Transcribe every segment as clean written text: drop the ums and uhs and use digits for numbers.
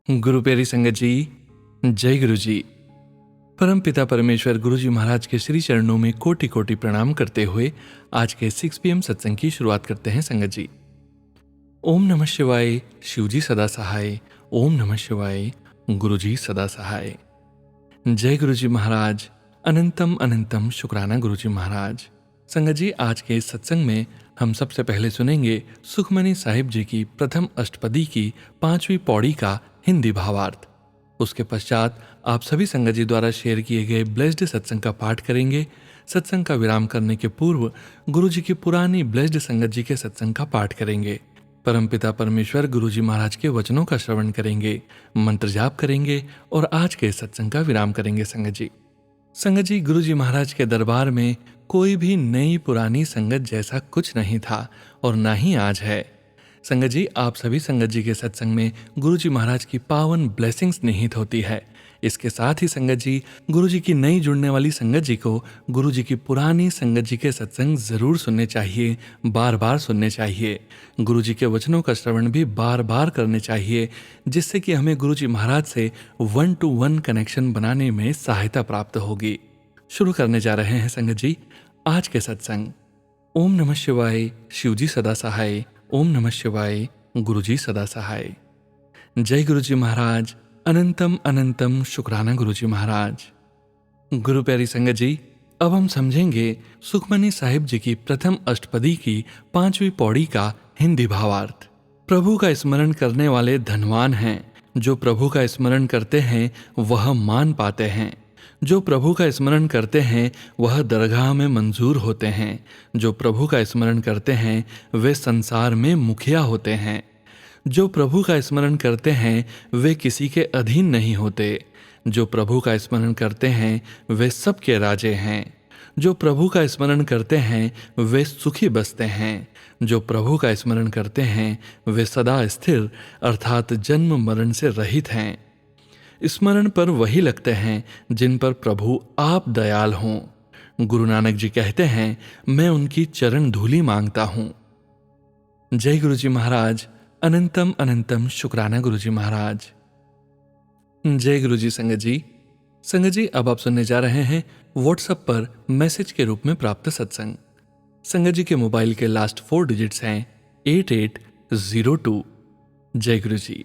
गुरु प्यारी संगत जी, जय गुरु जी। परम पिता परमेश्वर गुरु जी महाराज के श्री चरणों में कोटि कोटि प्रणाम करते हुए आज के 6 PM सत्संग की शुरुआत करते हैं संगत जी। ओम नमः शिवाय, शिव जी सदा सहाय। ओम नमः शिवाय, गुरु जी सदा सहाय। जय गुरु जी महाराज, अनंतम अनंतम शुक्राना गुरु जी महाराज। संगत जी, आज के इस सत्संग में हम सबसे पहले सुनेंगे सुखमनी साहिब जी की प्रथम अष्टपदी की 5वीं पौड़ी का हिंदी भावार्थ। उसके पश्चात आप सभी संगत जी द्वारा शेयर किए गए ब्लेस्ड सत्संग का पाठ करेंगे। सत्संग का विराम करने के पूर्व गुरु जी की पुरानी ब्लेस्ड संगत जी के सत्संग का पाठ करेंगे। परमपिता परमेश्वर गुरु जी महाराज के वचनों का श्रवण करेंगे, मंत्र जाप करेंगे और आज के सत्संग का विराम करेंगे संगत जी। संगत जी, गुरु जी महाराज के दरबार में कोई भी नई पुरानी संगत जैसा कुछ नहीं था और ना ही आज है। संगत जी, आप सभी संगत जी के सत्संग में गुरु जी महाराज की पावन ब्लेसिंग्स निहित होती है। इसके साथ ही संगत जी, गुरु जी की नई जुड़ने वाली संगत जी को गुरु जी की पुरानी संगत जी के सत्संग जरूर सुनने चाहिए, बार बार सुनने चाहिए। गुरु जी के वचनों का श्रवण भी बार बार करने चाहिए, जिससे कि हमें गुरु जी महाराज से 1-to-1 कनेक्शन बनाने में सहायता प्राप्त होगी। शुरू करने जा रहे हैं संगत जी आज के सत्संग। ओम नमः शिवाय, शिव जी सदा सहाय। ओम नमः शिवाय, गुरु जी सदा सहाय। जय गुरु जी महाराज, अनंतम अनंतम शुक्राना गुरु जी महाराज। गुरु प्यारी संगत जी, अब हम समझेंगे सुखमनी साहिब जी की प्रथम अष्टपदी की 5वीं पौड़ी का हिंदी भावार्थ। प्रभु का स्मरण करने वाले धनवान हैं, जो प्रभु का स्मरण करते हैं वह मान पाते हैं। जो प्रभु का स्मरण करते हैं वह दरगाह में मंजूर होते हैं। जो प्रभु का स्मरण करते हैं वे संसार में मुखिया होते हैं। जो प्रभु का स्मरण करते हैं वे किसी के अधीन नहीं होते। जो प्रभु का स्मरण करते हैं वे सबके राजे हैं। जो प्रभु का स्मरण करते हैं वे सुखी बसते हैं। जो प्रभु का स्मरण करते हैं वे सदा स्थिर अर्थात जन्म मरण से रहित हैं। स्मरण पर वही लगते हैं जिन पर प्रभु आप दयाल हों। गुरु नानक जी कहते हैं, मैं उनकी चरण धूली मांगता हूं। जय गुरु जी महाराज, अनंतम अनंतम शुक्राना गुरु जी महाराज। जय गुरु जी संगत जी। संगत जी, अब आप सुनने जा रहे हैं व्हाट्सएप पर मैसेज के रूप में प्राप्त सत्संग। संगत जी के मोबाइल के लास्ट 4 डिजिट्स हैं 8802। जय गुरु जी।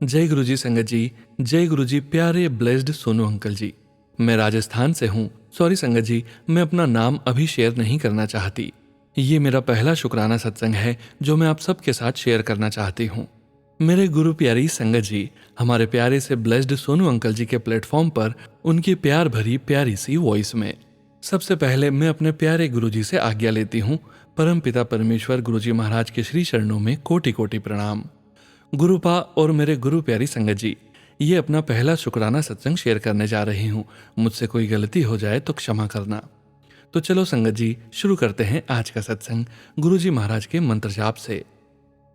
जय गुरु जी संगत जी। जय गुरु जी प्यारे ब्लेस्ड सोनू अंकल जी। मैं राजस्थान से हूँ। सॉरी संगत जी, मैं अपना नाम अभी शेयर नहीं करना चाहती। ये मेरा पहला शुक्राना सत्संग है जो मैं आप सबके साथ शेयर करना चाहती हूँ। मेरे गुरु प्यारी संगत जी, हमारे प्यारे से ब्लेस्ड सोनू अंकल जी के प्लेटफॉर्म पर उनकी प्यार भरी प्यारी सी वॉइस में सबसे पहले मैं अपने प्यारे गुरु जी से आज्ञा लेती हूँ। परम पिता परमेश्वर गुरु जी महाराज के श्री चरणों में कोटि कोटि प्रणाम। गुरुपा और मेरे गुरु प्यारी संगत जी, ये अपना पहला शुक्राना सत्संग शेयर करने जा रही हूँ। मुझसे कोई गलती हो जाए तो क्षमा करना। तो चलो संगत जी, शुरू करते हैं आज का सत्संग गुरु जी महाराज के मंत्र जाप से।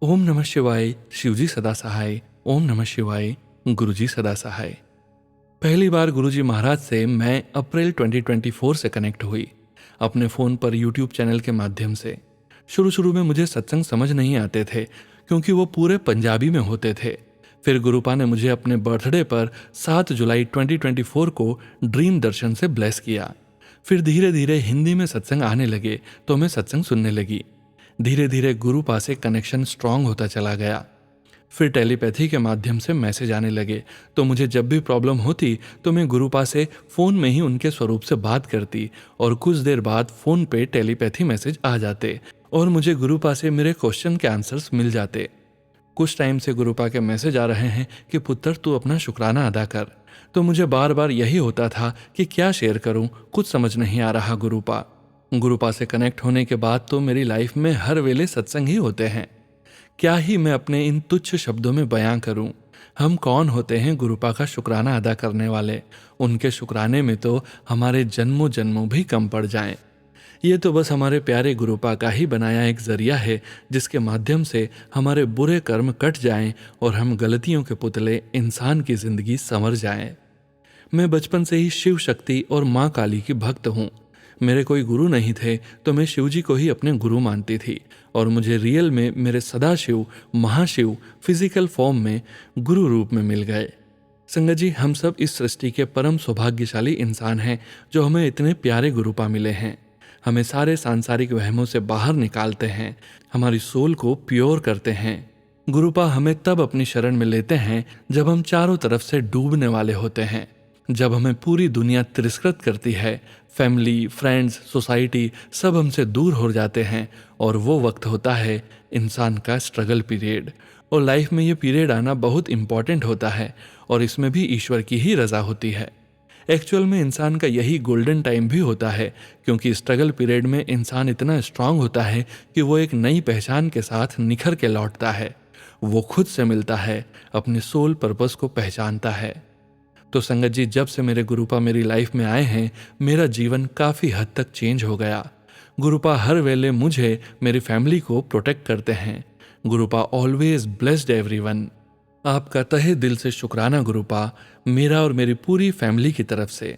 ओम नमः शिवाय, शिव जी सदा सहाय। ओम नमः शिवाय, गुरु जी सदा सहाय। पहली बार गुरु जी महाराज से मैं अप्रैल 2024 से कनेक्ट हुई, अपने फ़ोन पर यूट्यूब चैनल के माध्यम से। शुरू में मुझे सत्संग समझ नहीं आते थे क्योंकि वो पूरे पंजाबी में होते थे। फिर गुरुपा ने मुझे अपने बर्थडे पर 7 जुलाई 2024 को ड्रीम दर्शन से ब्लेस किया। फिर धीरे धीरे हिंदी में सत्संग आने लगे तो मैं सत्संग सुनने लगी। धीरे धीरे गुरुपा से कनेक्शन स्ट्रांग होता चला गया। फिर टेलीपैथी के माध्यम से मैसेज आने लगे, तो मुझे जब भी प्रॉब्लम होती तो मैं गुरुपा से फ़ोन में ही उनके स्वरूप से बात करती और कुछ देर बाद फ़ोन पे टेलीपैथी मैसेज आ जाते और मुझे गुरुपा से मेरे क्वेश्चन के आंसर्स मिल जाते। कुछ टाइम से गुरुपा के मैसेज आ रहे हैं कि पुत्र तू अपना शुक्राना अदा कर। तो मुझे बार बार यही होता था कि क्या शेयर करूं, कुछ समझ नहीं आ रहा। गुरुपा से कनेक्ट होने के बाद तो मेरी लाइफ में हर वेले सत्संग ही होते हैं। क्या ही मैं अपने इन तुच्छ शब्दों में बयां करूं। हम कौन होते हैं गुरुपा का शुक्राना अदा करने वाले। उनके शुक्राने में तो हमारे जन्मों जन्मों भी कम पड़ जाएं। ये तो बस हमारे प्यारे गुरुपा का ही बनाया एक जरिया है जिसके माध्यम से हमारे बुरे कर्म कट जाएं और हम गलतियों के पुतले इंसान की जिंदगी संवर जाएं। मैं बचपन से ही शिव शक्ति और माँ काली की भक्त हूँ। मेरे कोई गुरु नहीं थे तो मैं शिव जी को ही अपने गुरु मानती थी और मुझे रियल में मेरे सदाशिव महाशिव फिजिकल फॉर्म में गुरु रूप में मिल गए। संगत जी, हम सब इस सृष्टि के परम सौभाग्यशाली इंसान हैं जो हमें इतने प्यारे गुरुपा मिले हैं। हमें सारे सांसारिक वहमों से बाहर निकालते हैं, हमारी सोल को प्योर करते हैं। गुरुपा हमें तब अपनी शरण में लेते हैं जब हम चारों तरफ से डूबने वाले होते हैं, जब हमें पूरी दुनिया तिरस्कृत करती है, फैमिली, फ्रेंड्स, सोसाइटी सब हमसे दूर हो जाते हैं और वो वक्त होता है इंसान का स्ट्रगल पीरियड। और लाइफ में ये पीरियड आना बहुत इंपॉर्टेंट होता है और इसमें भी ईश्वर की ही रजा होती है। एक्चुअल में इंसान का यही गोल्डन टाइम भी होता है, क्योंकि स्ट्रगल पीरियड में इंसान इतना स्ट्रांग होता है कि वो एक नई पहचान के साथ निखर के लौटता है। वो खुद से मिलता है, अपने सोल पर्पस को पहचानता है। तो संगत जी, जब से मेरे गुरुपा मेरी लाइफ में आए हैं, मेरा जीवन काफ़ी हद तक चेंज हो गया। गुरुपा हर वेले मुझे, मेरी फैमिली को प्रोटेक्ट करते हैं। गुरुपा ऑलवेज ब्लेस्ड एवरीवन। आपका तहे दिल से शुक्राना गुरुपा, मेरा और मेरी पूरी फैमिली की तरफ से।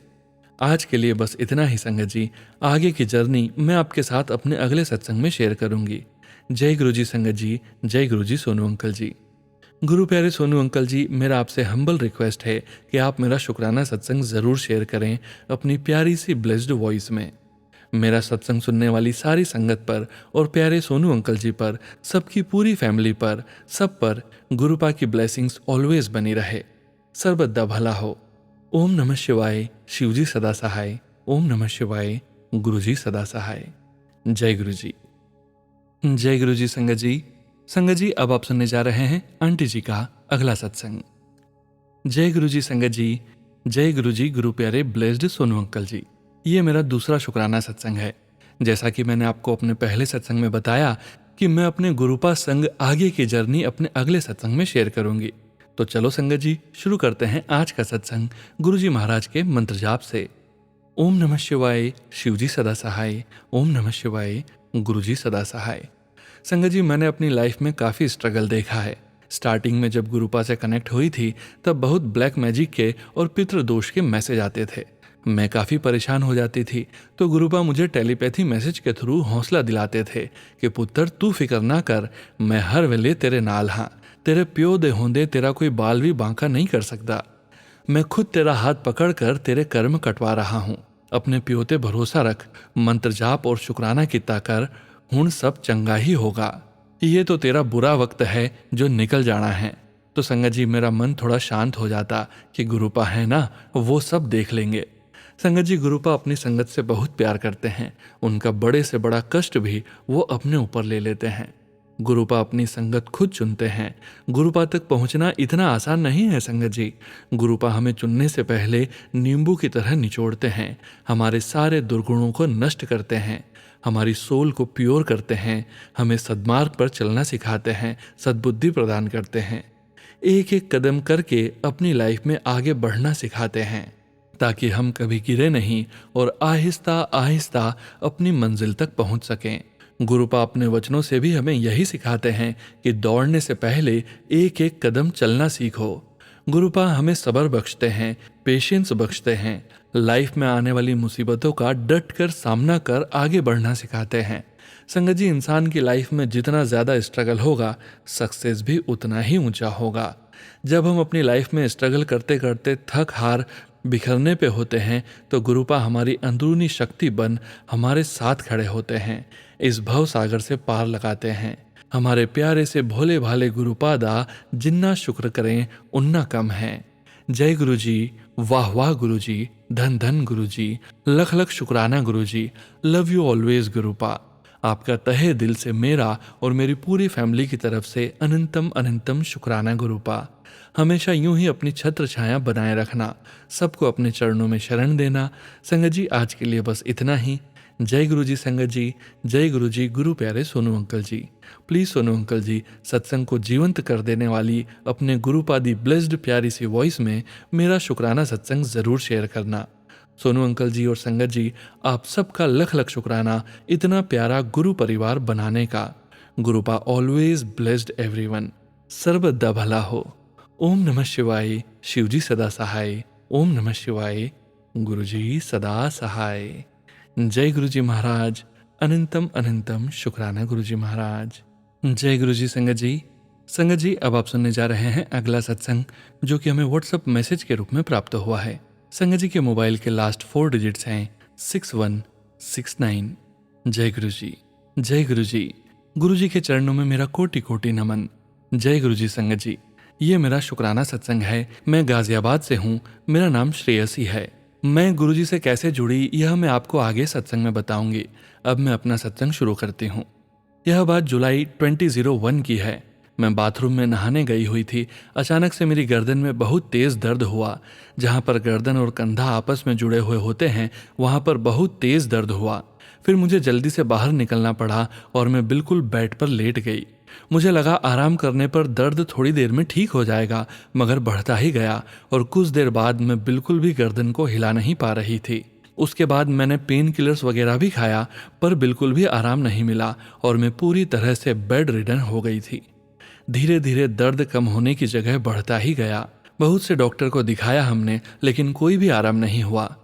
आज के लिए बस इतना ही संगत जी। आगे की जर्नी मैं आपके साथ अपने अगले सत्संग में शेयर करूंगी। जय गुरु जी संगत जी, जय गुरु जी सोनू अंकल जी। गुरु प्यारे सोनू अंकल जी, मेरा आपसे हम्बल रिक्वेस्ट है कि आप मेरा शुक्राना सत्संग ज़रूर शेयर करें अपनी प्यारी सी ब्लेस्ड वॉइस में। मेरा सत्संग सुनने वाली सारी संगत पर और प्यारे सोनू अंकल जी पर, सबकी पूरी फैमिली पर, सब पर गुरुपा की ब्लेसिंग्स ऑलवेज बनी रहे। सर्वदा भला हो। ओम नमः शिवाय। शिवजी सदा सहाय। ओम नमः शिवाय। गुरुजी सदा सहाय। जय गुरु जी। जय गुरु जी संगत जी। संगत जी, अब आप सुनने जा रहे हैं आंटी जी का अगला सत्संग। जय गुरु जी संगत जी। जय गुरु जी। गुरु प्यारे ब्लेस्ड सोनू अंकल जी, ये मेरा दूसरा शुक्राना सत्संग है। जैसा कि मैंने आपको अपने पहले सत्संग में बताया कि मैं अपने गुरुपा संग आगे की जर्नी अपने अगले सत्संग में शेयर करूंगी। तो चलो संगत जी, शुरू करते हैं आज का सत्संग गुरु जी महाराज के मंत्र जाप से। ओम नमः शिवाय। शिवजी सदा सहाय। ओम नमः शिवाय। गुरुजी सदा सहाय। संगत जी, मैंने अपनी लाइफ में काफ़ी स्ट्रगल देखा है। स्टार्टिंग में जब गुरुपा से कनेक्ट हुई थी तब बहुत ब्लैक मैजिक के और पितृदोष के मैसेज आते थे। मैं काफ़ी परेशान हो जाती थी, तो गुरुपा मुझे टेलीपैथी मैसेज के थ्रू हौसला दिलाते थे कि पुत्र तू फिक्र ना कर, मैं हर वेले तेरे नाल हाँ, तेरे प्यो दे होंदे तेरा कोई बाल भी बांका नहीं कर सकता। मैं खुद तेरा हाथ पकड़ कर तेरे कर्म कटवा रहा हूँ। अपने प्यो ते भरोसा रख, मंत्र जाप और शुक्राना किता कर, हुण सब चंगा ही होगा। ये तो तेरा बुरा वक्त है जो निकल जाना है। तो संगत जी, मेरा मन थोड़ा शांत हो जाता कि गुरुपा है ना, वो सब देख लेंगे। संगत जी, गुरुपा अपनी संगत से बहुत प्यार करते हैं। उनका बड़े से बड़ा कष्ट भी वो अपने ऊपर ले लेते हैं। गुरुपा अपनी संगत खुद चुनते हैं। गुरुपा तक पहुंचना इतना आसान नहीं है संगत जी। गुरुपा हमें चुनने से पहले नींबू की तरह निचोड़ते हैं, हमारे सारे दुर्गुणों को नष्ट करते हैं, हमारी सोल को प्योर करते हैं, हमें सद्मार्ग पर चलना सिखाते हैं, सद्बुद्धि प्रदान करते हैं, एक एक कदम करके अपनी लाइफ में आगे बढ़ना सिखाते हैं ताकि हम कभी गिरे नहीं और आहिस्ता आहिस्ता अपनी मंजिल तक पहुंच सकें। गुरुपा अपने वचनों से भी हमें यही सिखाते हैं कि दौड़ने से पहले एक एक कदम चलना सीखो। गुरुपा हमें सब्र बख्शते हैं, पेशेंस बख्शते हैं, लाइफ में आने वाली मुसीबतों का डट कर सामना कर आगे बढ़ना सिखाते हैं। संगत जी, इंसान की लाइफ में जितना ज़्यादा स्ट्रगल होगा, सक्सेस भी उतना ही ऊंचा होगा। जब हम अपनी लाइफ में स्ट्रगल करते करते थक हार बिखरने पे होते हैं तो गुरुपा हमारी अंदरूनी शक्ति बन हमारे साथ खड़े होते हैं, इस भव सागर से पार लगाते हैं। हमारे प्यारे से भोले भाले गुरुपादा जिन्ना शुक्र करें उन्ना कम है। जय गुरु जी। वाह वाह गुरु जी। धन धन गुरु जी। लख लख शुक्राना गुरु जी। Love you always गुरुपा। आपका तहे दिल से मेरा और मेरी पूरी फैमिली की तरफ से अनंतम अनंतम शुक्राना गुरुपा। हमेशा यूं ही अपनी छत्र छाया बनाए रखना, सबको अपने चरणों में शरण देना। संगत जी, आज के लिए बस इतना ही। जय गुरु जी संगत जी। जय गुरु जी। गुरु प्यारे Sonu uncle ji, please Sonu uncle ji, सत्संग को जीवंत कर देने वाली अपने गुरुपादी ब्लेस्ड प्यारी सी वॉइस में मेरा शुक्राना सत्संग ज़रूर शेयर करना। सोनू अंकल जी और संगत जी, आप सबका लख लख शुक्राना इतना प्यारा गुरु परिवार बनाने का। गुरुपा ऑलवेज ब्लेस्ड एवरीवन। सर्वदा भला हो। ओम नमः शिवाय। शिवजी सदा सहाय। ओम नमः शिवाय। गुरुजी सदा सहाय। जय गुरु जी महाराज। अनंतम अनंतम शुक्राना गुरु जी महाराज। जय गुरु जी संगत जी। संगत जी, अब आप सुनने जा रहे हैं अगला सत्संग, जो कि हमें व्हाट्सएप मैसेज के रूप में प्राप्त हुआ है। संगत जी के मोबाइल के लास्ट 4 डिजिट्स हैं 6169। जय गुरु जी। जय गुरु जी। गुरु जी के चरणों में मेरा कोटि कोटि नमन। जय गुरु जी संगत जी। ये मेरा शुक्राना सत्संग है। मैं गाजियाबाद से हूँ। मेरा नाम श्रेयसी है। मैं गुरु जी से कैसे जुड़ी यह मैं आपको आगे सत्संग में बताऊंगी। अब मैं अपना सत्संग शुरू करती हूँ। यह बात जुलाई 2001 की है। मैं बाथरूम में नहाने गई हुई थी। अचानक से मेरी गर्दन में बहुत तेज दर्द हुआ। जहाँ पर गर्दन और कंधा आपस में जुड़े हुए होते हैं, वहाँ पर बहुत तेज दर्द हुआ। फिर मुझे जल्दी से बाहर निकलना पड़ा और मैं बिल्कुल बेड पर लेट गई। मुझे लगा आराम करने पर दर्द थोड़ी देर में ठीक हो जाएगा, मगर बढ़ता ही गया और कुछ देर बाद मैं बिल्कुल भी गर्दन को हिला नहीं पा रही थी। उसके बाद मैंने पेन किलर्स वगैरह भी खाया, पर बिल्कुल भी आराम नहीं मिला और मैं पूरी तरह से बेड रिडन हो गई थी। धीरे धीरे दर्द कम होने की जगह बढ़ता ही गया। बहुत से डॉक्टर को दिखाया हमने, लेकिन कोई भी आराम नहीं हुआ।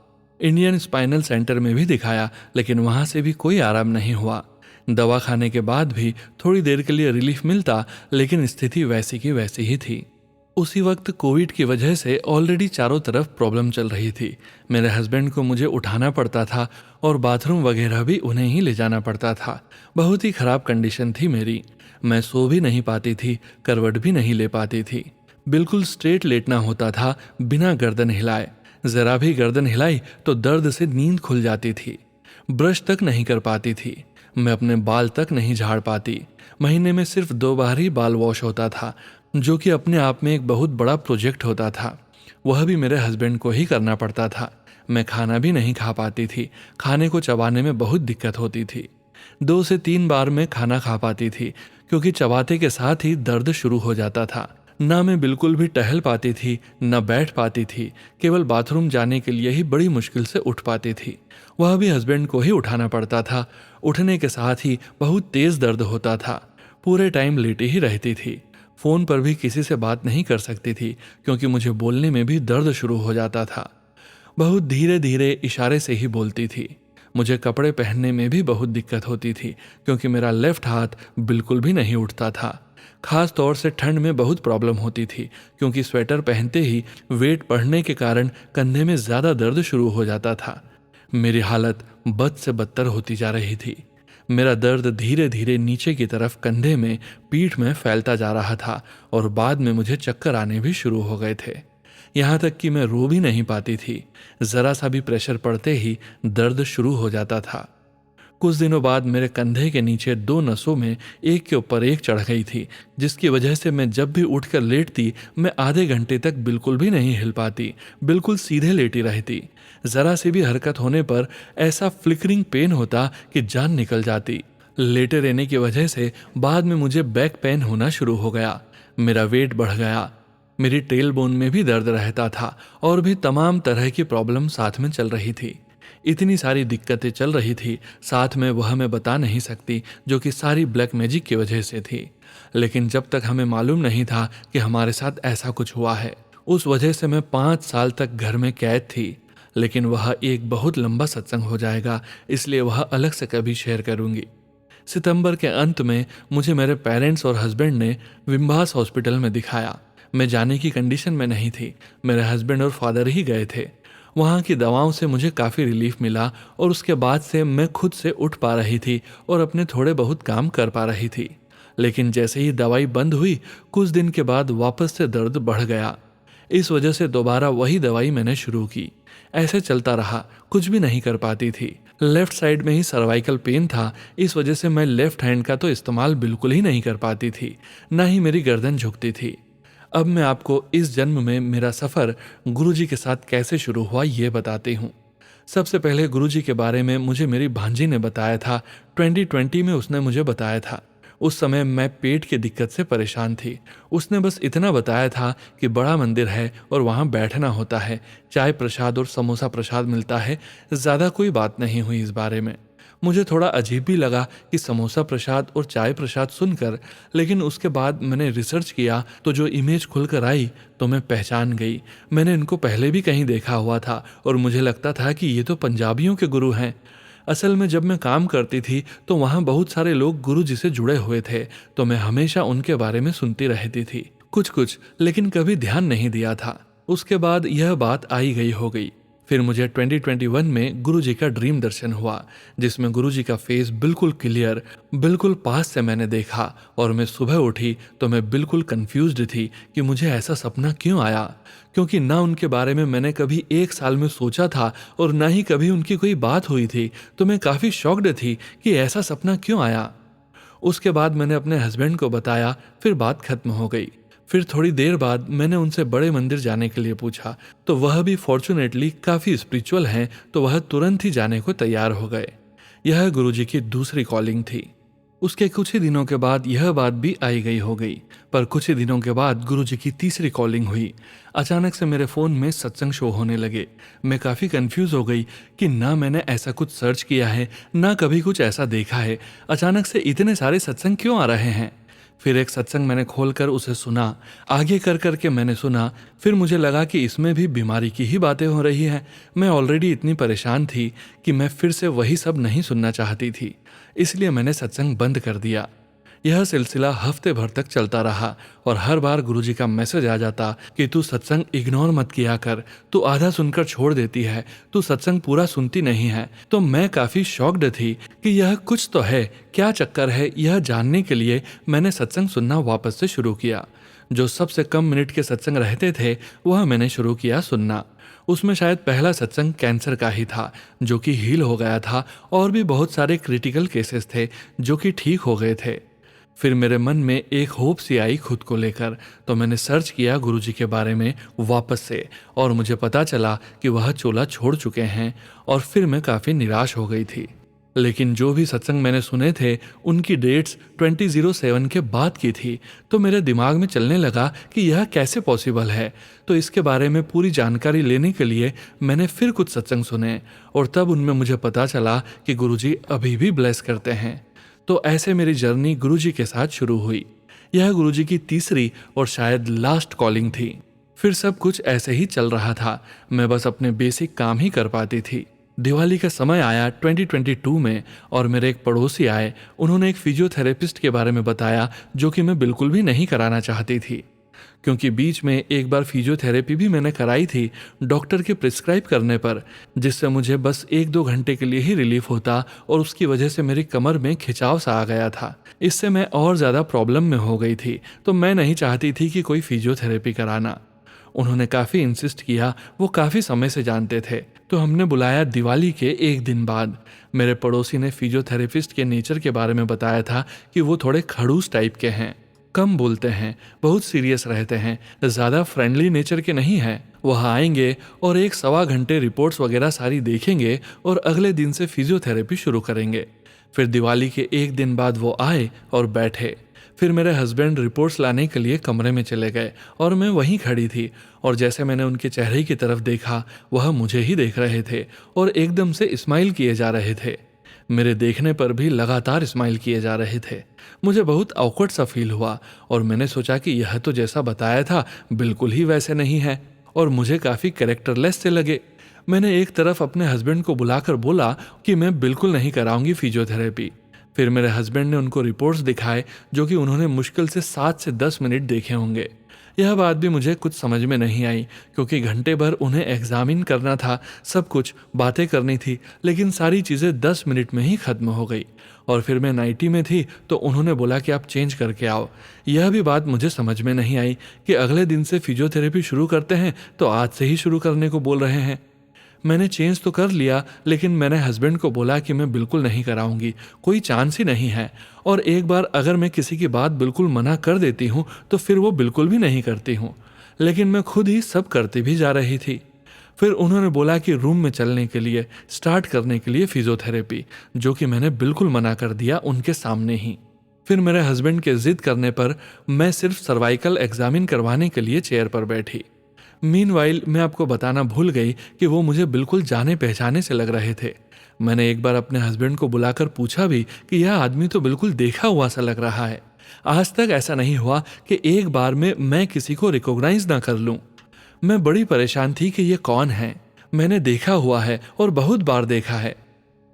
इंडियन स्पाइनल सेंटर में भी दिखाया, लेकिन वहां से भी कोई आराम नहीं हुआ। दवा खाने के बाद भी थोड़ी देर के लिए रिलीफ मिलता, लेकिन स्थिति वैसी की वैसी ही थी। उसी वक्त कोविड की वजह से ऑलरेडी चारों तरफ प्रॉब्लम चल रही थी। मेरे हस्बैंड को मुझे उठाना पड़ता था और बाथरूम वगैरह भी उन्हें ही ले जाना पड़ता था। बहुत ही खराब कंडीशन थी मेरी। मैं सो भी नहीं पाती थी, करवट भी नहीं ले पाती थी। बिल्कुल स्ट्रेट लेटना होता था, बिना गर्दन हिलाए। जरा भी गर्दन हिलाई तो दर्द से नींद खुल जाती थी। ब्रश तक नहीं कर पाती थी। मैं अपने बाल तक नहीं झाड़ पाती। महीने में सिर्फ 2 बार ही बाल वॉश होता था, जो कि अपने आप में एक बहुत बड़ा प्रोजेक्ट होता था। वह भी मेरे हस्बैंड को ही करना पड़ता था। मैं खाना भी नहीं खा पाती थी। खाने को चबाने में बहुत दिक्कत होती थी। 2 से 3 बार मैं खाना खा पाती थी, क्योंकि चबाते के साथ ही दर्द शुरू हो जाता था। ना मैं बिल्कुल भी टहल पाती थी, न बैठ पाती थी। केवल बाथरूम जाने के लिए ही बड़ी मुश्किल से उठ पाती थी। वह भी हस्बैंड को ही उठाना पड़ता था। उठने के साथ ही बहुत तेज दर्द होता था। पूरे टाइम लेटी ही रहती थी। फोन पर भी किसी से बात नहीं कर सकती थी, क्योंकि मुझे बोलने में भी दर्द शुरू हो जाता था। बहुत धीरे धीरे इशारे से ही बोलती थी। मुझे कपड़े पहनने में भी बहुत दिक्कत होती थी, क्योंकि मेरा लेफ्ट हाथ बिल्कुल भी नहीं उठता था। खास तौर से ठंड में बहुत प्रॉब्लम होती थी, क्योंकि स्वेटर पहनते ही वेट बढ़ने के कारण कंधे में ज़्यादा दर्द शुरू हो जाता था। मेरी हालत बद से बदतर होती जा रही थी। मेरा दर्द धीरे धीरे नीचे की तरफ कंधे में, पीठ में फैलता जा रहा था और बाद में मुझे चक्कर आने भी शुरू हो गए थे। यहाँ तक कि मैं रो भी नहीं पाती थी। ज़रा सा भी प्रेशर पड़ते ही दर्द शुरू हो जाता था। कुछ दिनों बाद मेरे कंधे के नीचे 2 नसों में एक के ऊपर एक चढ़ गई थी, जिसकी वजह से मैं जब भी उठकर लेटती, मैं आधे घंटे तक बिल्कुल भी नहीं हिल पाती, बिल्कुल सीधे लेटी रहती। जरा सी भी हरकत होने पर ऐसा फ्लिकरिंग पेन होता कि जान निकल जाती। लेटे रहने की वजह से बाद में मुझे बैक पेन होना शुरू हो गया। मेरा वेट बढ़ गया। मेरी टेल बोन में भी दर्द रहता था और भी तमाम तरह की प्रॉब्लम साथ में चल रही थी। इतनी सारी दिक्कतें चल रही थी, साथ में वह मैं बता नहीं सकती, जो कि सारी ब्लैक मैजिक की वजह से थी। लेकिन जब तक हमें मालूम नहीं था कि हमारे साथ ऐसा कुछ हुआ है, उस वजह से मैं 5 साल तक घर में कैद थी। लेकिन वह एक बहुत लंबा सत्संग हो जाएगा, इसलिए वह अलग से कभी शेयर करूंगी। सितंबर के अंत में मुझे मेरे पेरेंट्स और हस्बैंड ने विम्बास हॉस्पिटल में दिखाया। मैं जाने की कंडीशन में नहीं थी। मेरे हस्बैंड और फादर ही गए थे। वहाँ की दवाओं से मुझे काफ़ी रिलीफ मिला और उसके बाद से मैं खुद से उठ पा रही थी और अपने थोड़े बहुत काम कर पा रही थी। लेकिन जैसे ही दवाई बंद हुई, कुछ दिन के बाद वापस से दर्द बढ़ गया। इस वजह से दोबारा वही दवाई मैंने शुरू की। ऐसे चलता रहा, कुछ भी नहीं कर पाती थी। लेफ्ट साइड में ही सर्वाइकल पेन था, इस वजह से मैं लेफ्ट हैंड का तो इस्तेमाल बिल्कुल ही नहीं कर पाती थी, ना ही मेरी गर्दन झुकती थी। अब मैं आपको इस जन्म में मेरा सफ़र गुरुजी के साथ कैसे शुरू हुआ ये बताती हूँ। सबसे पहले गुरुजी के बारे में मुझे मेरी भांजी ने बताया था। 2020 में उसने मुझे बताया था। उस समय मैं पेट की दिक्कत से परेशान थी। उसने बस इतना बताया था कि बड़ा मंदिर है और वहाँ बैठना होता है, चाय प्रसाद और समोसा प्रसाद मिलता है। ज़्यादा कोई बात नहीं हुई इस बारे में। मुझे थोड़ा अजीब भी लगा कि समोसा प्रसाद और चाय प्रसाद सुनकर, लेकिन उसके बाद मैंने रिसर्च किया तो जो इमेज खुलकर आई तो मैं पहचान गई। मैंने इनको पहले भी कहीं देखा हुआ था और मुझे लगता था कि ये तो पंजाबियों के गुरु हैं। असल में जब मैं काम करती थी तो वहाँ बहुत सारे लोग गुरुजी से जुड़े हुए थे, तो मैं हमेशा उनके बारे में सुनती रहती थी, कुछ कुछ, लेकिन कभी ध्यान नहीं दिया था। उसके बाद यह बात आई गई हो गई। फिर मुझे 2021 में गुरुजी का ड्रीम दर्शन हुआ, जिसमें गुरुजी का फेस बिल्कुल क्लियर, बिल्कुल पास से मैंने देखा। और मैं सुबह उठी तो मैं बिल्कुल कंफ्यूज्ड थी कि मुझे ऐसा सपना क्यों आया, क्योंकि ना उनके बारे में मैंने कभी एक साल में सोचा था और ना ही कभी उनकी कोई बात हुई थी। तो मैं काफ़ी शॉक्ड थी कि ऐसा सपना क्यों आया। उसके बाद मैंने अपने हस्बैंड को बताया, फिर बात खत्म हो गई। फिर थोड़ी देर बाद मैंने उनसे बड़े मंदिर जाने के लिए पूछा, तो वह भी फॉर्चुनेटली काफ़ी स्पिरिचुअल हैं, तो वह तुरंत ही जाने को तैयार हो गए। यह गुरुजी की दूसरी कॉलिंग थी। उसके कुछ ही दिनों के बाद यह बात भी आई गई हो गई, पर कुछ ही दिनों के बाद गुरुजी की तीसरी कॉलिंग हुई। अचानक से मेरे फ़ोन में सत्संग शो होने लगे। मैं काफ़ी कंफ्यूज हो गई कि ना मैंने ऐसा कुछ सर्च किया है, ना कभी कुछ ऐसा देखा है। अचानक से इतने सारे सत्संग क्यों आ रहे हैं। फिर एक सत्संग मैंने खोलकर उसे सुना, आगे कर करके मैंने सुना। फिर मुझे लगा कि इसमें भी बीमारी की ही बातें हो रही हैं। मैं ऑलरेडी इतनी परेशान थी कि मैं फिर से वही सब नहीं सुनना चाहती थी, इसलिए मैंने सत्संग बंद कर दिया। यह सिलसिला हफ्ते भर तक चलता रहा और हर बार गुरुजी का मैसेज आ जाता कि तू सत्संग इग्नोर मत किया कर, तू आधा सुनकर छोड़ देती है, तू सत्संग पूरा सुनती नहीं है। तो मैं काफ़ी शॉक्ड थी कि यह कुछ तो है, क्या चक्कर है। यह जानने के लिए मैंने सत्संग सुनना वापस से शुरू किया। जो सबसे कम मिनट के सत्संग रहते थे वह मैंने शुरू किया सुनना। उसमें शायद पहला सत्संग कैंसर का ही था, जो कि हील हो गया था, और भी बहुत सारे क्रिटिकल केसेस थे जो कि ठीक हो गए थे। फिर मेरे मन में एक होप सी आई खुद को लेकर, तो मैंने सर्च किया गुरुजी के बारे में वापस से, और मुझे पता चला कि वह चोला छोड़ चुके हैं। और फिर मैं काफ़ी निराश हो गई थी। लेकिन जो भी सत्संग मैंने सुने थे उनकी डेट्स 2007 के बाद की थी, तो मेरे दिमाग में चलने लगा कि यह कैसे पॉसिबल है। तो इसके बारे में पूरी जानकारी लेने के लिए मैंने फिर कुछ सत्संग सुने, और तब उनमें मुझे पता चला कि गुरुजी अभी भी ब्लेस करते हैं। तो ऐसे मेरी जर्नी गुरुजी के साथ शुरू हुई। यह गुरुजी की तीसरी और शायद लास्ट कॉलिंग थी। फिर सब कुछ ऐसे ही चल रहा था, मैं बस अपने बेसिक काम ही कर पाती थी। दिवाली का समय आया 2022 में, और मेरे एक पड़ोसी आए। उन्होंने एक फिजियोथेरेपिस्ट के बारे में बताया, जो कि मैं बिल्कुल भी नहीं कराना चाहती थी, क्योंकि बीच में एक बार फिजियोथेरेपी भी मैंने कराई थी डॉक्टर के प्रिस्क्राइब करने पर, जिससे मुझे बस 1-2 घंटे के लिए ही रिलीफ होता, और उसकी वजह से मेरी कमर में खिंचाव सा आ गया था। इससे मैं और ज़्यादा प्रॉब्लम में हो गई थी, तो मैं नहीं चाहती थी कि कोई फिजियोथेरेपी कराना। उन्होंने काफ़ी इंसिस्ट किया, वो काफ़ी समय से जानते थे, तो हमने बुलाया दिवाली के एक दिन बाद। मेरे पड़ोसी ने फिजियोथेरेपिस्ट के नेचर के बारे में बताया था कि वो थोड़े खड़ूस टाइप के हैं, कम बोलते हैं, बहुत सीरियस रहते हैं, ज़्यादा फ्रेंडली नेचर के नहीं हैं। वह आएंगे और 1-1.25 घंटे रिपोर्ट्स वगैरह सारी देखेंगे और अगले दिन से फिजियोथेरेपी शुरू करेंगे। फिर दिवाली के एक दिन बाद वो आए और बैठे। फिर मेरे हस्बैंड रिपोर्ट्स लाने के लिए कमरे में चले गए और मैं वहीं खड़ी थी, और जैसे मैंने उनके चेहरे की तरफ देखा, वह मुझे ही देख रहे थे और एकदम से स्माइल किए जा रहे थे। मेरे देखने पर भी लगातार स्माइल किए जा रहे थे। मुझे बहुत ऑकवर्ड सा फील हुआ, और मैंने सोचा कि यह तो जैसा बताया था बिल्कुल ही वैसे नहीं है, और मुझे काफ़ी कैरेक्टरलेस से लगे। मैंने एक तरफ अपने हस्बैंड को बुलाकर बोला कि मैं बिल्कुल नहीं कराऊंगी फिजियोथेरेपी। फिर मेरे हस्बैंड ने उनको रिपोर्ट्स दिखाए, जो कि उन्होंने मुश्किल से 7 से 10 मिनट देखे होंगे। यह बात भी मुझे कुछ समझ में नहीं आई, क्योंकि घंटे भर उन्हें एग्जामिन करना था, सब कुछ बातें करनी थी, लेकिन सारी चीज़ें 10 मिनट में ही ख़त्म हो गई। और फिर मैं नाइटी में थी, तो उन्होंने बोला कि आप चेंज करके आओ। यह भी बात मुझे समझ में नहीं आई कि अगले दिन से फिजियोथेरेपी शुरू करते हैं तो आज से ही शुरू करने को बोल रहे हैं। मैंने चेंज तो कर लिया, लेकिन मैंने हस्बैंड को बोला कि मैं बिल्कुल नहीं कराऊंगी, कोई चांस ही नहीं है। और एक बार अगर मैं किसी की बात बिल्कुल मना कर देती हूँ तो फिर वो बिल्कुल भी नहीं करती हूँ, लेकिन मैं खुद ही सब करती भी जा रही थी। फिर उन्होंने बोला कि रूम में चलने के लिए, स्टार्ट करने के लिए फिजियोथेरेपी, जो कि मैंने बिल्कुल मना कर दिया उनके सामने ही। फिर मेरे हस्बैंड के जिद करने पर मैं सिर्फ सर्वाइकल एग्जामिन करवाने के लिए चेयर पर बैठी। मीनवाइल मैं आपको बताना भूल गई कि वो मुझे बिल्कुल जाने पहचाने से लग रहे थे। मैंने एक बार अपने हस्बैंड को बुलाकर पूछा भी कि यह आदमी तो बिल्कुल देखा हुआ सा लग रहा है। आज तक ऐसा नहीं हुआ कि एक बार में मैं किसी को रिकॉग्नाइज ना कर लूं। मैं बड़ी परेशान थी कि ये कौन है, मैंने देखा हुआ है और बहुत बार देखा है।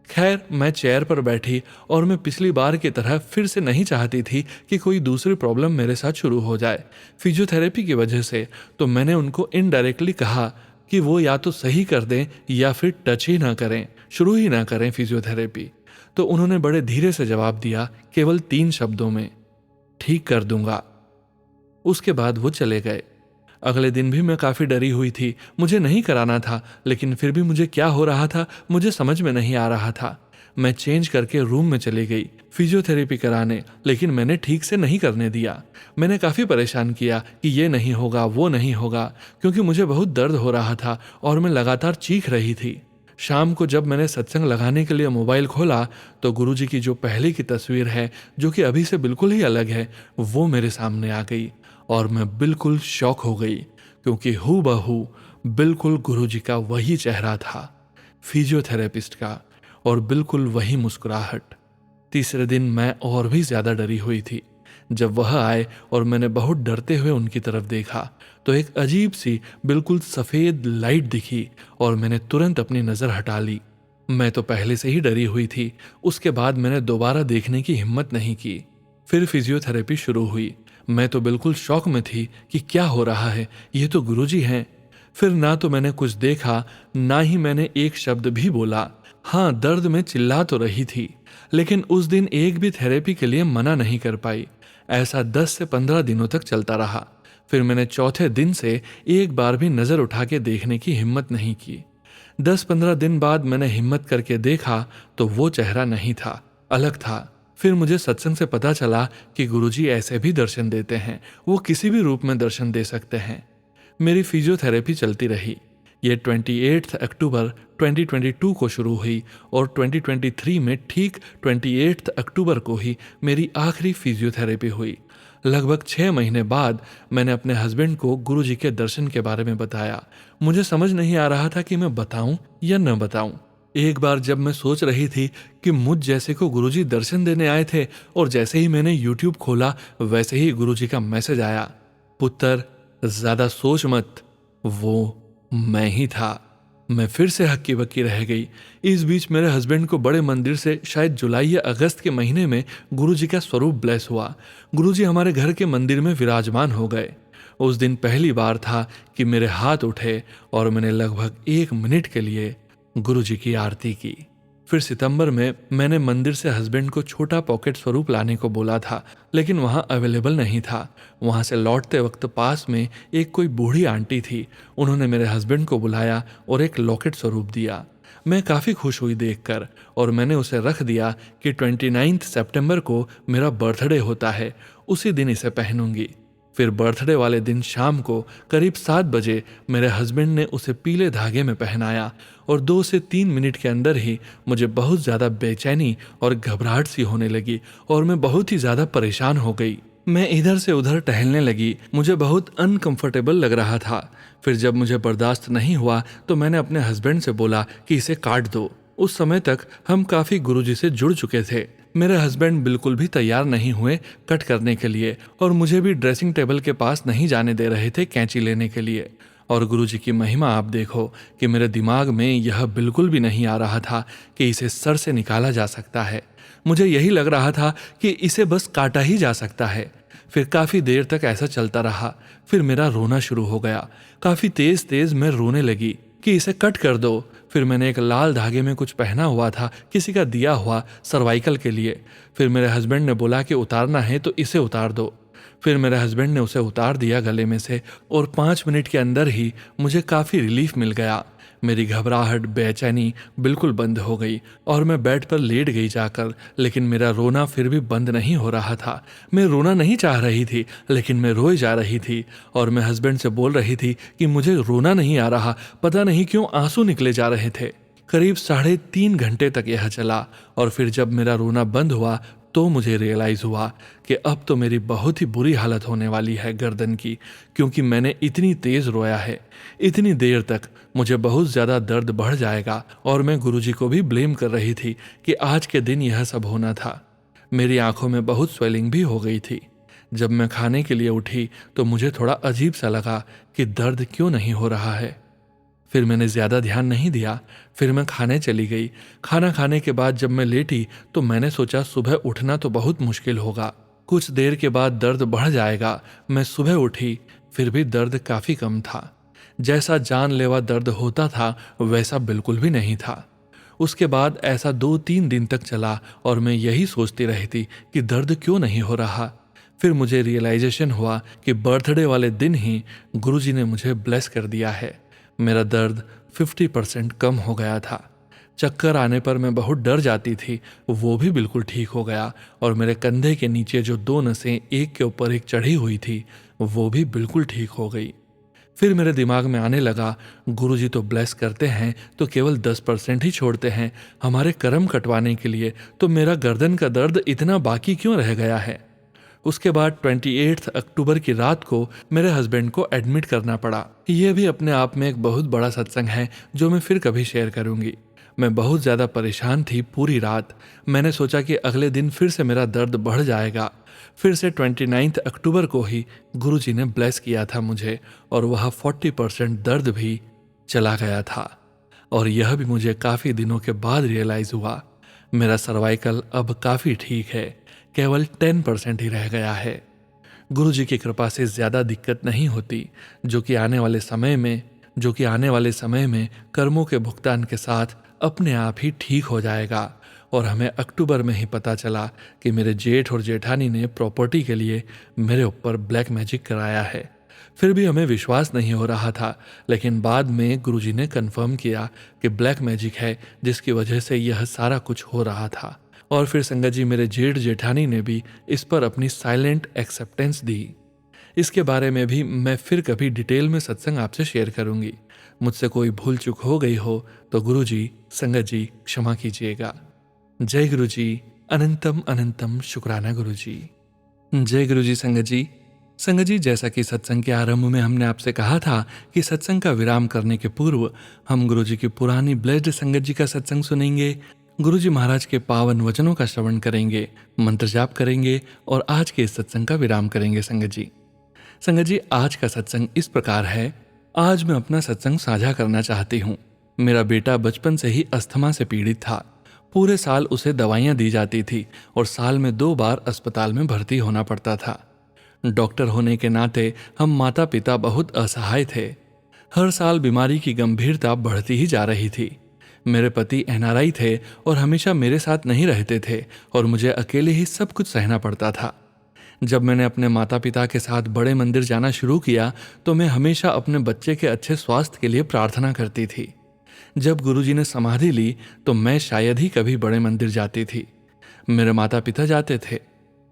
खैर, मैं चेयर पर बैठी और मैं पिछली बार की तरह फिर से नहीं चाहती थी कि कोई दूसरी प्रॉब्लम मेरे साथ शुरू हो जाए फिजियोथेरेपी की वजह से। तो मैंने उनको इनडायरेक्टली कहा कि वो या तो सही कर दें या फिर टच ही ना करें, शुरू ही ना करें फिजियोथेरेपी। तो उन्होंने बड़े धीरे से जवाब दिया, केवल 3 शब्दों में, ठीक कर दूंगा। उसके बाद वो चले गए। अगले दिन भी मैं काफ़ी डरी हुई थी। मुझे नहीं कराना था, लेकिन फिर भी मुझे क्या हो रहा था मुझे समझ में नहीं आ रहा था। मैं चेंज करके रूम में चली गई फिजियोथेरेपी कराने, लेकिन मैंने ठीक से नहीं करने दिया। मैंने काफ़ी परेशान किया कि ये नहीं होगा, वो नहीं होगा, क्योंकि मुझे बहुत दर्द हो रहा था और मैं लगातार चीख रही थी। शाम को जब मैंने सत्संग लगाने के लिए मोबाइल खोला तो गुरुजी की जो पहले की तस्वीर है, जो कि अभी से बिल्कुल ही अलग है, वो मेरे सामने आ गई और मैं बिल्कुल शॉक हो गई, क्योंकि हूबहू बिल्कुल गुरुजी का वही चेहरा था, फिजियोथेरेपिस्ट का, और बिल्कुल वही मुस्कुराहट। तीसरे दिन मैं और भी ज्यादा डरी हुई थी। जब वह आए और मैंने बहुत डरते हुए उनकी तरफ देखा तो एक अजीब सी बिल्कुल सफेद लाइट दिखी और मैंने तुरंत अपनी नजर हटा ली। मैं तो पहले से ही डरी हुई थी। उसके बाद मैंने दोबारा देखने की हिम्मत नहीं की। फिर फिजियोथेरेपी शुरू हुई। मैं तो बिल्कुल शॉक में थी कि क्या हो रहा है, ये तो गुरुजी हैं। फिर ना तो मैंने कुछ देखा, ना ही मैंने एक शब्द भी बोला। हाँ, दर्द में चिल्ला तो रही थी, लेकिन उस दिन एक भी थेरेपी के लिए मना नहीं कर पाई। ऐसा 10 से 15 दिनों तक चलता रहा। फिर मैंने चौथे दिन से एक बार भी नजर उठा के देखने की हिम्मत नहीं की। 10-15 दिन बाद मैंने हिम्मत करके देखा तो वो चेहरा नहीं था, अलग था। फिर मुझे सत्संग से पता चला कि गुरुजी ऐसे भी दर्शन देते हैं, वो किसी भी रूप में दर्शन दे सकते हैं। मेरी फिजियोथेरेपी चलती रही। ये 28 अक्टूबर 2022 को शुरू हुई और 2023 में ठीक 28 अक्टूबर को ही मेरी आखिरी फिजियोथेरेपी हुई। लगभग 6 महीने बाद मैंने अपने हस्बैंड को गुरुजी के दर्शन के बारे में बताया। मुझे समझ नहीं आ रहा था कि मैं बताऊं या न बताऊं। एक बार जब मैं सोच रही थी कि मुझ जैसे को गुरुजी दर्शन देने आए थे, और जैसे ही मैंने यूट्यूब खोला वैसे ही गुरुजी का मैसेज आया, पुत्र ज्यादा सोच मत, वो मैं ही था। मैं फिर से हक्की बक्की रह गई। इस बीच मेरे हस्बैंड को बड़े मंदिर से शायद जुलाई या अगस्त के महीने में गुरुजी का स्वरूप ब्लेस हुआ। गुरुजी हमारे घर के मंदिर में विराजमान हो गए। उस दिन पहली बार था कि मेरे हाथ उठे और मैंने लगभग 1 मिनट के लिए गुरुजी की आरती की। फिर सितंबर में मैंने मंदिर से हस्बैंड को छोटा पॉकेट स्वरूप लाने को बोला था, लेकिन वहां अवेलेबल नहीं था। वहां से लौटते वक्त पास में एक कोई बूढ़ी आंटी थी। उन्होंने मेरे हस्बैंड को बुलाया और एक लॉकेट स्वरूप दिया। मैं काफ़ी खुश हुई देखकर, और मैंने उसे रख दिया कि 29 सितंबर को मेरा बर्थडे होता है, उसी दिन इसे पहनूंगी। फिर बर्थडे वाले दिन शाम को करीब 7 बजे मेरे हस्बैंड ने उसे पीले धागे में पहनाया, और 2 से 3 मिनट के अंदर ही मुझे बहुत ज़्यादा बेचैनी और घबराहट सी होने लगी और मैं बहुत ही ज़्यादा परेशान हो गई। मैं इधर से उधर टहलने लगी। मुझे बहुत अनकंफर्टेबल लग रहा था। फिर जब मुझे बर्दाश्त नहीं हुआ तो मैंने अपने हस्बैंड से बोला कि इसे काट दो। उस समय तक हम काफ़ी गुरुजी से जुड़ चुके थे। मेरे हस्बैंड बिल्कुल भी तैयार नहीं हुए कट करने के लिए, और मुझे भी ड्रेसिंग टेबल के पास नहीं जाने दे रहे थे कैंची लेने के लिए। और गुरुजी की महिमा आप देखो कि मेरे दिमाग में यह बिल्कुल भी नहीं आ रहा था कि इसे सर से निकाला जा सकता है। मुझे यही लग रहा था कि इसे बस काटा ही जा सकता है। फिर काफ़ी देर तक ऐसा चलता रहा। फिर मेरा रोना शुरू हो गया। काफ़ी तेज तेज मैं रोने लगी कि इसे कट कर दो। फिर मैंने एक लाल धागे में कुछ पहना हुआ था, किसी का दिया हुआ, सर्वाइकल के लिए। फिर मेरे हस्बैंड ने बोला कि उतारना है तो इसे उतार दो। फिर मेरे हस्बैंड ने उसे उतार दिया गले में से, और 5 मिनट के अंदर ही मुझे काफ़ी रिलीफ मिल गया। मेरी घबराहट, बेचैनी बिल्कुल बंद हो गई और मैं बेड पर लेट गई जाकर। लेकिन मेरा रोना फिर भी बंद नहीं हो रहा था। मैं रोना नहीं चाह रही थी, लेकिन मैं रोई जा रही थी, और मैं हस्बैंड से बोल रही थी कि मुझे रोना नहीं आ रहा, पता नहीं क्यों आंसू निकले जा रहे थे। करीब 3.5 घंटे तक यह चला, और फिर जब मेरा रोना बंद हुआ तो मुझे रियलाइज़ हुआ कि अब तो मेरी बहुत ही बुरी हालत होने वाली है गर्दन की, क्योंकि मैंने इतनी तेज़ रोया है। इतनी देर तक मुझे बहुत ज़्यादा दर्द बढ़ जाएगा, और मैं गुरुजी को भी ब्लेम कर रही थी कि आज के दिन यह सब होना था। मेरी आंखों में बहुत स्वेलिंग भी हो गई थी। जब मैं खाने के लिए उठी तो मुझे थोड़ा अजीब सा लगा कि दर्द क्यों नहीं हो रहा है। फिर मैंने ज़्यादा ध्यान नहीं दिया। फिर मैं खाने चली गई। खाना खाने के बाद जब मैं लेटी तो मैंने सोचा सुबह उठना तो बहुत मुश्किल होगा, कुछ देर के बाद दर्द बढ़ जाएगा। मैं सुबह उठी, फिर भी दर्द काफ़ी कम था। जैसा जानलेवा दर्द होता था वैसा बिल्कुल भी नहीं था। उसके बाद ऐसा 2-3 दिन तक चला और मैं यही सोचती रहती कि दर्द क्यों नहीं हो रहा। फिर मुझे रियलाइजेशन हुआ कि बर्थडे वाले दिन ही गुरुजी ने मुझे ब्लेस कर दिया है। मेरा दर्द 50% कम हो गया था। चक्कर आने पर मैं बहुत डर जाती थी, वो भी बिल्कुल ठीक हो गया। और मेरे कंधे के नीचे जो 2 नसें एक के ऊपर एक चढ़ी हुई थी वो भी बिल्कुल ठीक हो गई। फिर मेरे दिमाग में आने लगा, गुरुजी तो ब्लेस करते हैं तो केवल 10% ही छोड़ते हैं हमारे कर्म कटवाने के लिए, तो मेरा गर्दन का दर्द इतना बाकी क्यों रह गया है। उसके बाद 28 अक्टूबर की रात को मेरे हस्बैंड को एडमिट करना पड़ा। यह भी अपने आप में एक बहुत बड़ा सत्संग है जो मैं फिर कभी शेयर करूंगी। मैं बहुत ज़्यादा परेशान थी पूरी रात। मैंने सोचा कि अगले दिन फिर से मेरा दर्द बढ़ जाएगा। फिर से 29 अक्टूबर को ही गुरुजी ने ब्लेस किया था मुझे और वह 40% दर्द भी चला गया था। और यह भी मुझे काफ़ी दिनों के बाद रियलाइज़ हुआ, मेरा सर्वाइकल अब काफ़ी ठीक है, केवल 10% ही रह गया है। गुरुजी की कृपा से ज़्यादा दिक्कत नहीं होती, जो कि आने वाले समय में कर्मों के भुगतान के साथ अपने आप ही ठीक हो जाएगा। और हमें अक्टूबर में ही पता चला कि मेरे जेठ और जेठानी ने प्रॉपर्टी के लिए मेरे ऊपर ब्लैक मैजिक कराया है। फिर भी हमें विश्वास नहीं हो रहा था, लेकिन बाद में गुरुजी ने कंफर्म किया कि ब्लैक मैजिक है जिसकी वजह से यह सारा कुछ हो रहा था। और फिर संगत जी मेरे जेठ जेठानी ने भी इस पर अपनी साइलेंट एक्सेप्टेंस दी। इसके बारे में भी मैं फिर कभी डिटेल में सत्संग आपसे शेयर करूंगी। मुझसे कोई भूल चूक हो गई हो तो गुरुजी, संगत जी क्षमा कीजिएगा। जय गुरुजी, अनंतम अनंतम शुक्राना गुरुजी। जय गुरुजी। संगत जी जैसा कि सत्संग के आरंभ में हमने आपसे कहा था कि सत्संग का विराम करने के पूर्व हम गुरुजी की पुरानी ब्लेस्ड संगत जी का सत्संग सुनेंगे, गुरुजी महाराज के पावन वचनों का श्रवण करेंगे, मंत्र जाप करेंगे और आज के इस सत्संग का विराम करेंगे। संगत जी आज का सत्संग इस प्रकार है। आज मैं अपना सत्संग साझा करना चाहती हूँ। मेरा बेटा बचपन से ही अस्थमा से पीड़ित था। पूरे साल उसे दवाइयाँ दी जाती थी और साल में 2 बार अस्पताल में भर्ती होना पड़ता था। डॉक्टर होने के नाते हम माता पिता बहुत असहाय थे। हर साल बीमारी की गंभीरता बढ़ती ही जा रही थी। मेरे पति NRI थे और हमेशा मेरे साथ नहीं रहते थे और मुझे अकेले ही सब कुछ सहना पड़ता था। जब मैंने अपने माता पिता के साथ बड़े मंदिर जाना शुरू किया तो मैं हमेशा अपने बच्चे के अच्छे स्वास्थ्य के लिए प्रार्थना करती थी। जब गुरुजी ने समाधि ली तो मैं शायद ही कभी बड़े मंदिर जाती थी, मेरे माता पिता जाते थे।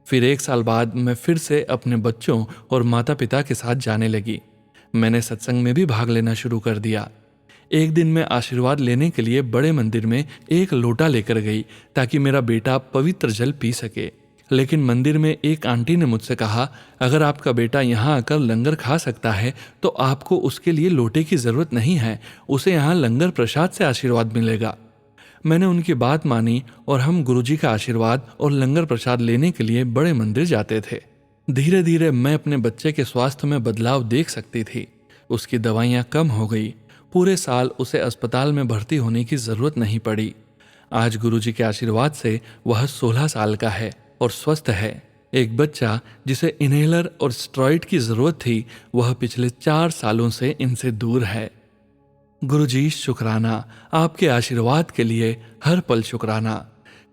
फिर 1 साल बाद मैं फिर से अपने बच्चों और माता पिता के साथ जाने लगी। मैंने सत्संग में भी भाग लेना शुरू कर दिया। एक दिन मैं आशीर्वाद लेने के लिए बड़े मंदिर में 1 लोटा लेकर गई ताकि मेरा बेटा पवित्र जल पी सके। लेकिन मंदिर में एक आंटी ने मुझसे कहा, अगर आपका बेटा यहाँ आकर लंगर खा सकता है तो आपको उसके लिए लोटे की जरूरत नहीं है, उसे यहाँ लंगर प्रसाद से आशीर्वाद मिलेगा। मैंने उनकी बात मानी और हम गुरुजी का आशीर्वाद और लंगर प्रसाद लेने के लिए बड़े मंदिर जाते थे। धीरे धीरे मैं अपने बच्चे के स्वास्थ्य में बदलाव देख सकती थी। उसकी दवाइयाँ कम हो गई। पूरे साल उसे अस्पताल में भर्ती होने की जरूरत नहीं पड़ी। आज गुरुजी के आशीर्वाद से वह 16 साल का है और स्वस्थ है। एक बच्चा जिसे इनहेलर और स्टेरॉइड की जरूरत थी वह पिछले 4 सालों से इनसे दूर है। गुरुजी शुक्राना, आपके आशीर्वाद के लिए हर पल शुक्राना।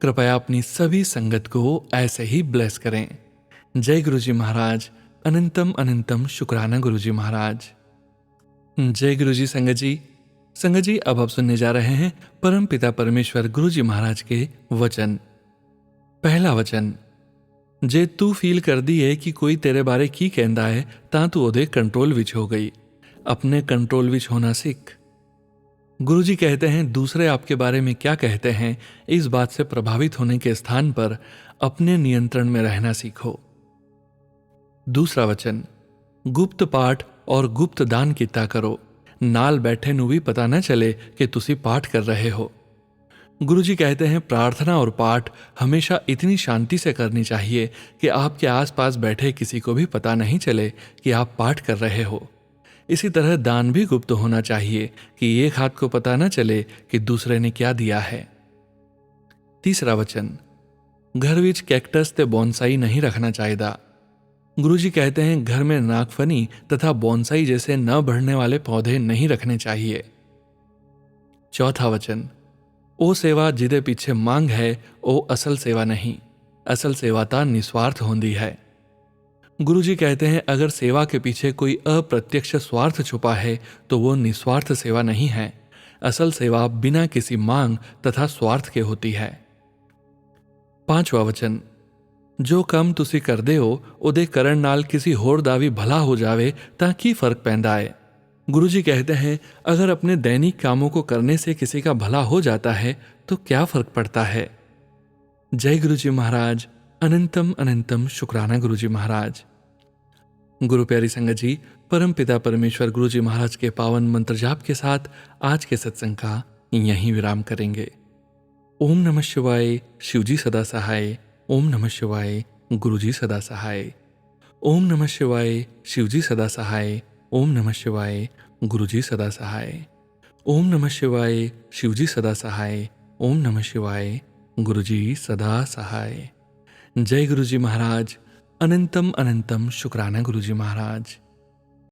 कृपया अपनी सभी संगत को ऐसे ही ब्लेस करें। जय गुरुजी महाराज, अनंतम अनंतम शुक्राना गुरुजी महाराज। जय गुरुजी। संगत जी अब आप सुनने जा रहे हैं परम पिता परमेश्वर गुरुजी महाराज के वचन। पहला वचन, जे तू फील कर दी है कि कोई तेरे बारे की कहता है तां तू ओदे कंट्रोल विच हो गई। अपने कंट्रोल विच होना सीख। गुरुजी कहते हैं दूसरे आपके बारे में क्या कहते हैं इस बात से प्रभावित होने के स्थान पर अपने नियंत्रण में रहना सीखो। दूसरा वचन, गुप्त पाठ और गुप्त दान किता करो, नाल बैठे नू भी पता न चले कि तुसी पाठ कर रहे हो। गुरुजी कहते हैं प्रार्थना और पाठ हमेशा इतनी शांति से करनी चाहिए कि आपके आसपास बैठे किसी को भी पता नहीं चले कि आप पाठ कर रहे हो। इसी तरह दान भी गुप्त होना चाहिए कि एक हाथ को पता न चले कि दूसरे ने क्या दिया है। तीसरा वचन, घर विच कैक्टस ते बॉन्साई नहीं रखना चाहिए। गुरुजी कहते हैं घर में नागफनी तथा बॉन्साई जैसे न बढ़ने वाले पौधे नहीं रखने चाहिए। चौथा वचन, ओ सेवा जिदे पीछे मांग है ओ असल सेवा नहीं, असल सेवाता निस्वार्थ होंदी है। गुरुजी कहते हैं अगर सेवा के पीछे कोई अप्रत्यक्ष स्वार्थ छुपा है तो वो निस्वार्थ सेवा नहीं है। असल सेवा बिना किसी मांग तथा स्वार्थ के होती है। पांचवा वचन, जो काम तुसी करदे हो उदे करन नाल किसी होर दा भी भला हो जावे तां की फर्क पैंदा है। गुरुजी कहते हैं अगर अपने दैनिक कामों को करने से किसी का भला हो जाता है तो क्या फर्क पड़ता है। जय गुरुजी महाराज। अनंतम अनंतम शुक्राना गुरुजी महाराज। गुरु प्यारी संगत जी, परम पिता परमेश्वर गुरुजी महाराज के पावन मंत्र जाप के साथ आज के सत्संग का यहीं विराम करेंगे। ओम नमः शिवाय। शिवजी सदा सहाय। ओम नमः शिवाय। गुरुजी सदा सहाय। ओम नमः शिवाय। शिवजी सदा सहाय। ओम नमः शिवाय। गुरुजी सदा सहाय। ओम नमः शिवाय। शिवजी सदा सहाय। ओम नमः शिवाय। गुरुजी सदा सहाय। जय गुरुजी महाराज। अनंतम अनंतम शुक्राना गुरुजी महाराज।